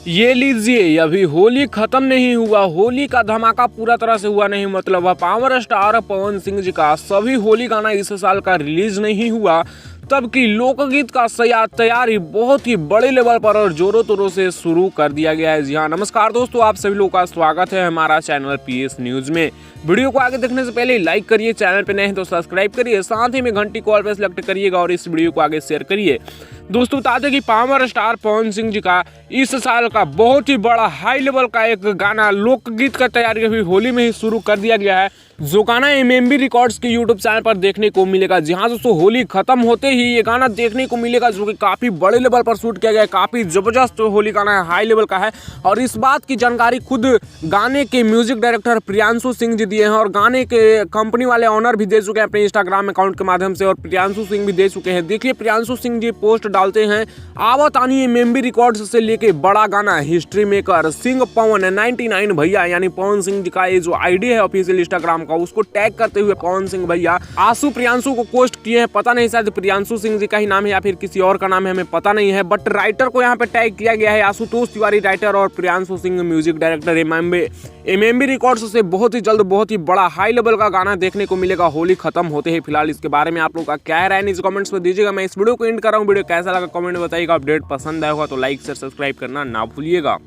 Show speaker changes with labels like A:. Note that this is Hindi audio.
A: ये लीजिए, अभी होली खत्म नहीं हुआ, होली का धमाका पूरा तरह से हुआ नहीं। मतलब पावर स्टार पवन सिंह जी का सभी होली गाना इस साल का रिलीज नहीं हुआ, तब की लोकगीत का तैयारी बहुत ही बड़े लेवल पर और जोरों तोरों से शुरू कर दिया गया है। जी हाँ, नमस्कार दोस्तों, आप सभी लोगों का स्वागत है हमारा चैनल पीएस न्यूज में। वीडियो को आगे देखने से पहले लाइक करिए, चैनल पे नए हैं तो सब्सक्राइब करिए, साथ ही में घंटी को ऑल पे सेलेक्ट करिएगा और इस वीडियो को आगे शेयर करिए। दोस्तों बता दें कि पावर स्टार पवन सिंह जी का इस साल का बहुत ही बड़ा हाई लेवल का एक गाना लोकगीत का तैयारी अभी होली में ही शुरू कर दिया गया है, जो गाना एमएमबी रिकॉर्ड्स के यूट्यूब चैनल पर देखने को मिलेगा। जी हाँ दोस्तों, होली खत्म होते ही ये गाना देखने को मिलेगा, जो कि काफी बड़े लेवल पर शूट किया गया है, काफी जबरदस्त होली गाना है, हाई लेवल का है। और इस बात की जानकारी खुद गाने के म्यूजिक डायरेक्टर प्रियांशु सिंह जी दिए हैं और गाने के कंपनी वाले ऑनर भी दे चुके हैं अपने इंस्टाग्राम अकाउंट के माध्यम से, और प्रियांशु सिंह भी दे चुके हैं। देखिए प्रियांशु सिंह जी पोस्ट डालते हैं, आवत आनी एमएमबी रिकॉर्ड्स से लेके बड़ा गाना हिस्ट्री मेकर सिंह पवन 99 भैया, यानी पवन सिंह जी का ये जो आईडी है ऑफिशियल इंस्टाग्राम का, उसको टैग करते हुए पवन सिंह भैया आशु प्रियांशु को पोस्ट किए हैं। पता नहीं शायद प्रियांशु सिंह जी का ही नाम है या फिर किसी और का नाम है, हमें पता नहीं है, बट राइटर को यहाँ पे टैग किया गया है आशुतोष तिवारी राइटर और Priyanshu Singh music director. MMB records से बहुत ही जल्द बहुत ही बड़ा हाई लेवल का गाना देखने को मिलेगा होली खत्म होते ही। फिलहाल इसके बारे में आप लोग का क्या राय है नीचे कमेंट्स में दीजिएगा। मैं इस वीडियो को एंड कर रहा हूँ, वीडियो कैसा लगा कमेंट में बताइएगा। अपडेट पसंद आया होगा तो लाइक शेयर सब्सक्राइब करना ना भूलिएगा।